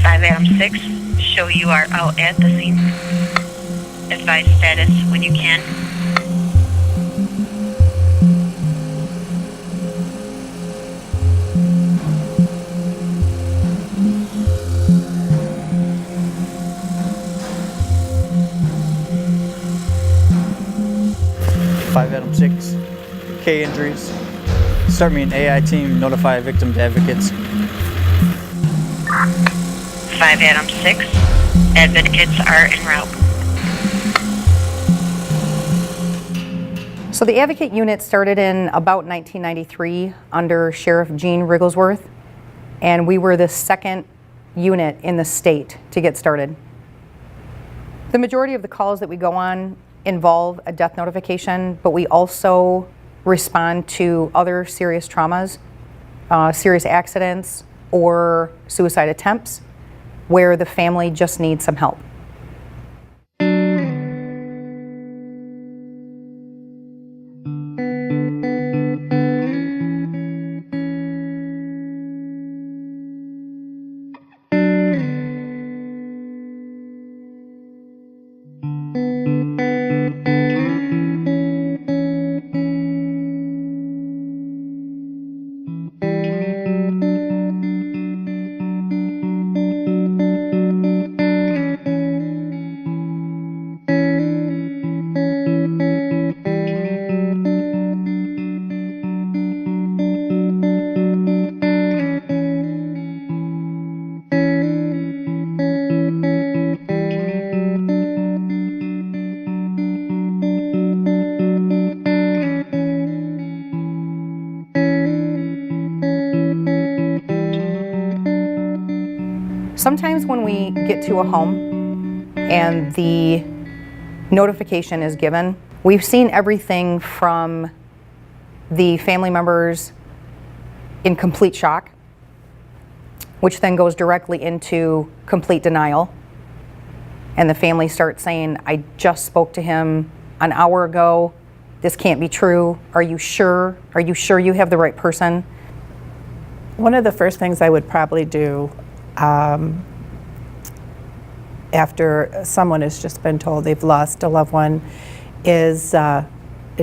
5 Adam 6, show you are out at the scene. Advise status when you can. Adam 6, K injuries. Start me an AI team, notify victims advocates. 5 Adam 6, advocates are en route. So the advocate unit started in about 1993 under Sheriff Gene Rigglesworth, and we were the second unit in the state to get started. The majority of the calls that we go on involve a death notification, but we also respond to other serious traumas, serious accidents, or suicide attempts where the family just needs some help. Sometimes when we get to a home and the notification is given, we've seen everything from the family members in complete shock, which then goes directly into complete denial. And the family starts saying, I just spoke to him an hour ago. This can't be true. Are you sure? Are you sure you have the right person? One of the first things I would probably do after someone has just been told they've lost a loved one is,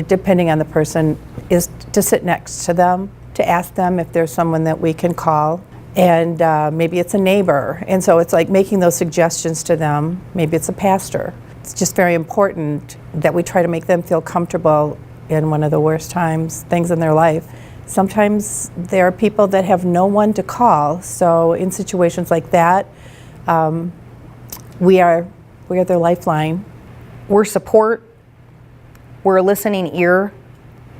depending on the person, is to sit next to them, to ask them if there's someone that we can call. And maybe it's a neighbor. And so it's like making those suggestions to them. Maybe it's a pastor. It's just very important that we try to make them feel comfortable in one of the worst things in their life. Sometimes there are people that have no one to call, so in situations like that, we are their lifeline. We're support, we're a listening ear.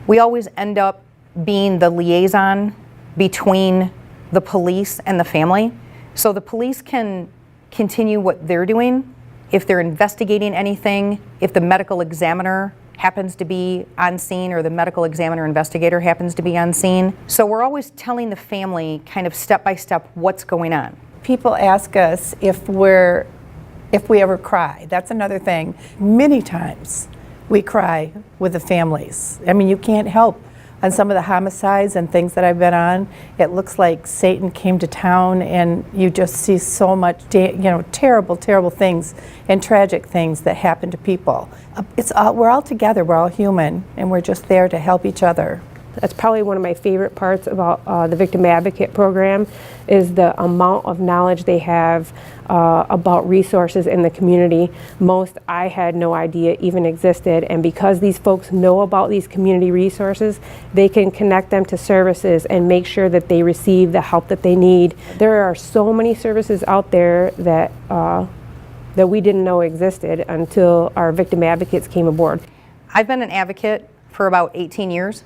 We always end up being the liaison between the police and the family, so the police can continue what they're doing. If they're investigating anything, if the medical examiner happens to be on scene or the medical examiner investigator happens to be on scene. So we're always telling the family kind of step by step what's going on. People ask us if we ever cry. That's another thing. Many times we cry with the families. I mean, you can't help. On some of the homicides and things that I've been on, it looks like Satan came to town, and you just see so much, terrible, terrible things and tragic things that happen to people. We're all together, we're all human, and we're just there to help each other. That's probably one of my favorite parts about the Victim Advocate program is the amount of knowledge they have about resources in the community. Most I had no idea even existed, and because these folks know about these community resources, they can connect them to services and make sure that they receive the help that they need. There are so many services out there that we didn't know existed until our Victim Advocates came aboard. I've been an advocate for about 18 years.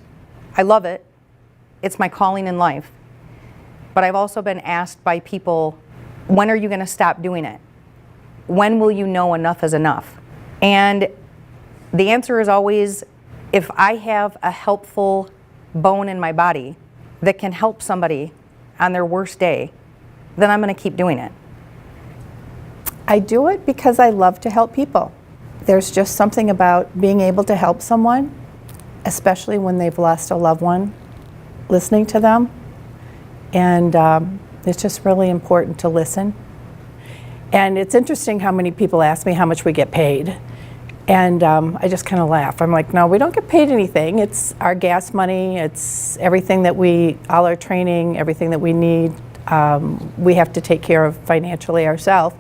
I love it. It's my calling in life. But I've also been asked by people, when are you going to stop doing it? When will you know enough is enough? And the answer is always, if I have a helpful bone in my body that can help somebody on their worst day, then I'm going to keep doing it. I do it because I love to help people. There's just something about being able to help someone, especially when they've lost a loved one, listening to them. And it's just really important to listen And it's interesting how many people ask me how much we get paid. And I just kind of laugh. I'm like, no, we don't get paid anything. It's our gas money. It's everything that all our training, everything that we need, we have to take care of financially ourselves.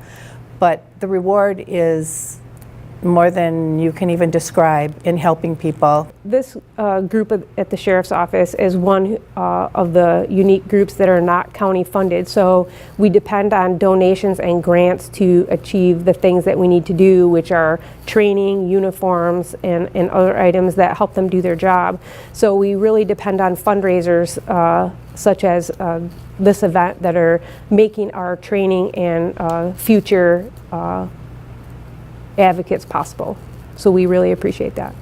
But the reward is more than you can even describe in helping people. This group at the Sheriff's Office is one of the unique groups that are not county funded. So we depend on donations and grants to achieve the things that we need to do, which are training, uniforms, and other items that help them do their job. So we really depend on fundraisers such as this event that are making our training and future advocates possible. So we really appreciate that.